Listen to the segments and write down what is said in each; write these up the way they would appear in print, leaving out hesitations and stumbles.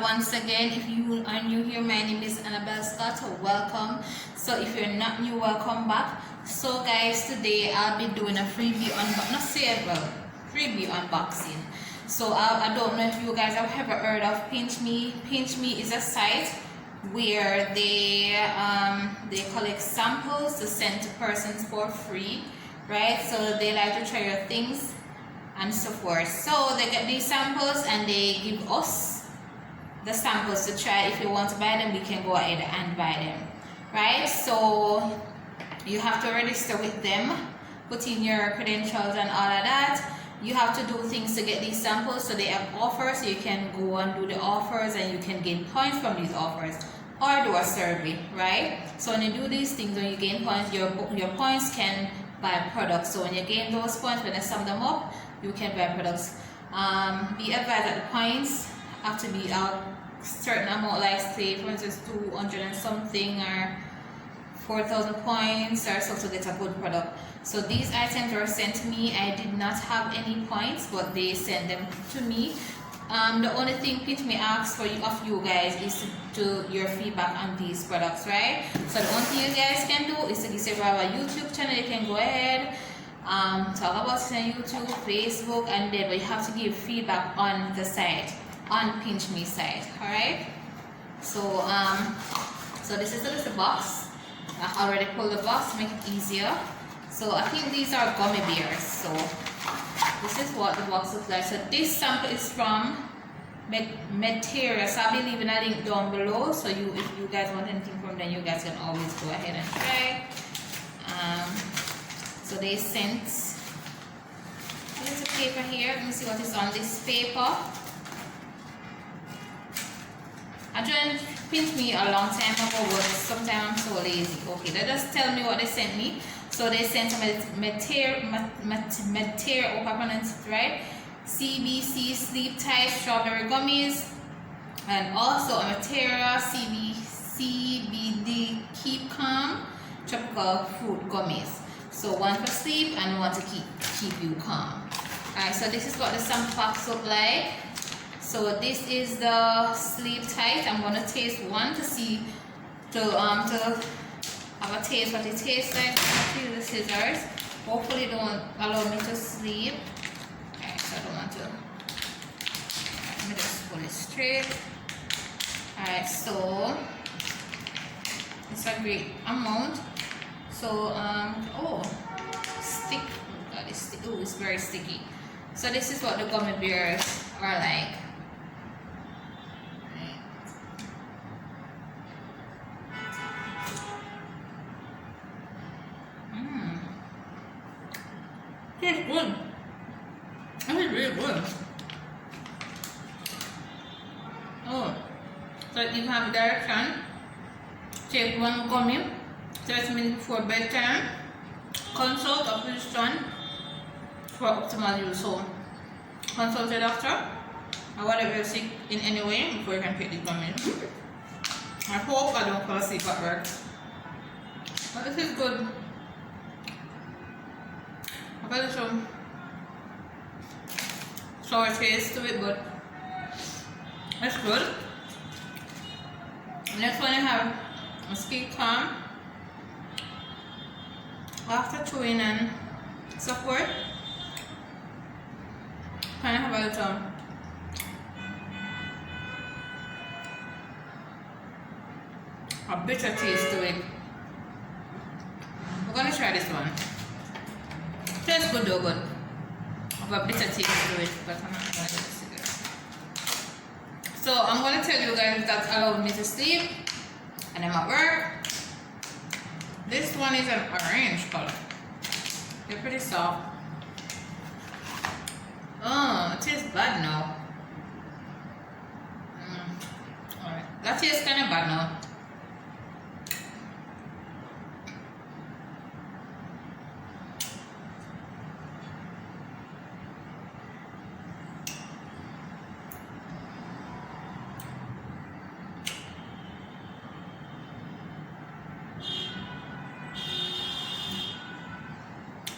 once again, if you are new here, my name is Annabelle Scott. Welcome. So if you're not new, welcome back. So guys, today I'll be doing a freebie freebie unboxing. So I don't know if you guys have ever heard of Pinch Me. Pinch Me is a site where they collect samples to send to persons for free, right? So they like to try your things and so forth. So they get these samples and they give us the samples to try. If you want to buy them, we can go ahead and buy them, right? So you have to register with them, put in your credentials and all of that. You have to do things to get these samples. So they have offers, so you can go and do the offers and you can gain points from these offers, or do a survey, right? So when you do these things, when you gain points, your points can buy products. So when you gain those points, when you sum them up, you can buy products. Be advised that the points have to be a certain amount, like say for instance 200 and something or 4,000 points or so to get a good product. So these items were sent to me. I did not have any points, but they sent them to me. The only thing Pinch Me asks for of you guys is to do your feedback on these products, right? So the only thing you guys can do is to give us our YouTube channel. You can go ahead, talk about it on YouTube, Facebook, and then you have to give feedback on the site, on Pinch Me site. All right. So so this is the little box. I already pulled the box to make it easier. So I think these are gummy bears. So this is what the box looks like. So this sample is from Material. So I'll be leaving a link down below. So if you guys want anything from them, you guys can always go ahead and try. So they sent a little paper here. Let me see what is on this paper. I joined Pinch Me a long time ago, but sometimes I'm so lazy. Okay, they just tell me what they sent me. So they sent Material, hope I pronounced it right, CBC Sleep Tight Strawberry Gummies, and also a Material CBD Keep Calm Tropical Fruit Gummies. So one for sleep and one to keep you calm. Alright, so this is what the sample packs look like. So this is the Sleep Tight. I'm gonna taste one to see to have a taste what it tastes like. Use the scissors. Hopefully it don't allow me to sleep. Okay, so I don't want to. Let me just pull it straight. Alright, so it's a great amount. So oh, stick. God, oh, it's very sticky. So this is what the gummy bears are like. Tastes good. This is really good. Oh, so you have direction. Take one gummy 30 minutes before bedtime. Consult a physician for optimal use. So consult your doctor or whatever you're sick in any way before you can take the gummy. I hope I don't fall asleep at work. But this is good. I've got some sour taste to it, but it's good. Next one I have a Keep Calm. After chewing and so forth, kind of have a little a bitter taste to it. We're gonna try this one. Tastes good though, but have a bitter taste to it, but I'm not gonna do this again. So I'm gonna tell you guys that allowed me to sleep and I'm at work. This one is an orange color. They're pretty soft. Oh, it tastes bad now. Alright, that tastes kind of bad now.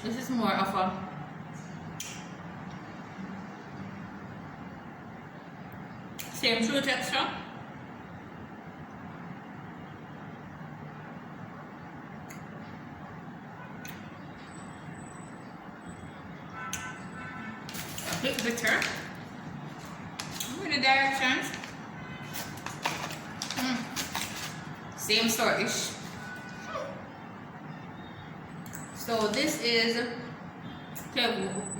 This is more of a Same true texture. A bit bitter. With the directions. Same sort-ish. So this is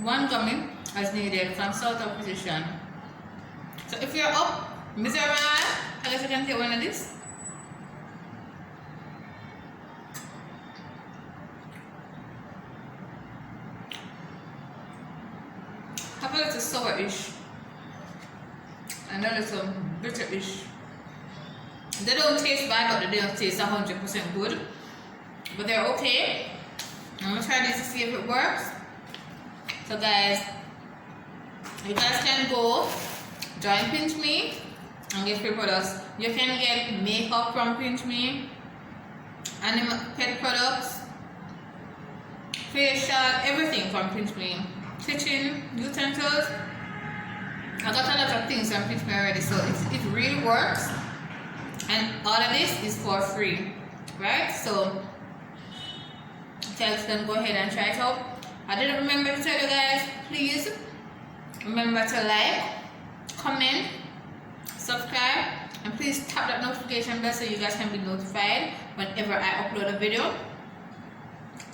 one gummy as needed from South of Position. So if you're up, miserable, I guess you can take one of this. Have a little sour-ish and a little bitter-ish. They don't taste bad, but they don't taste 100% good. But they're okay. I'm gonna try this to see if it works. So guys, you guys can go join Pinch Me and get free products. You can get makeup from Pinch Me, animal pet products, facial, everything from Pinch Me. Kitchen utensils. I got a lot of things from Pinch Me already, so it really works. And all of this is for free, right? So you guys can go ahead and try it out. I didn't remember to tell you guys, please remember to like, comment, subscribe, and please tap that notification bell so you guys can be notified whenever I upload a video.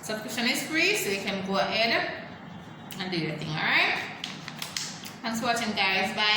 Subscription is free, so you can go ahead and do your thing. Alright, thanks for watching, guys. Bye.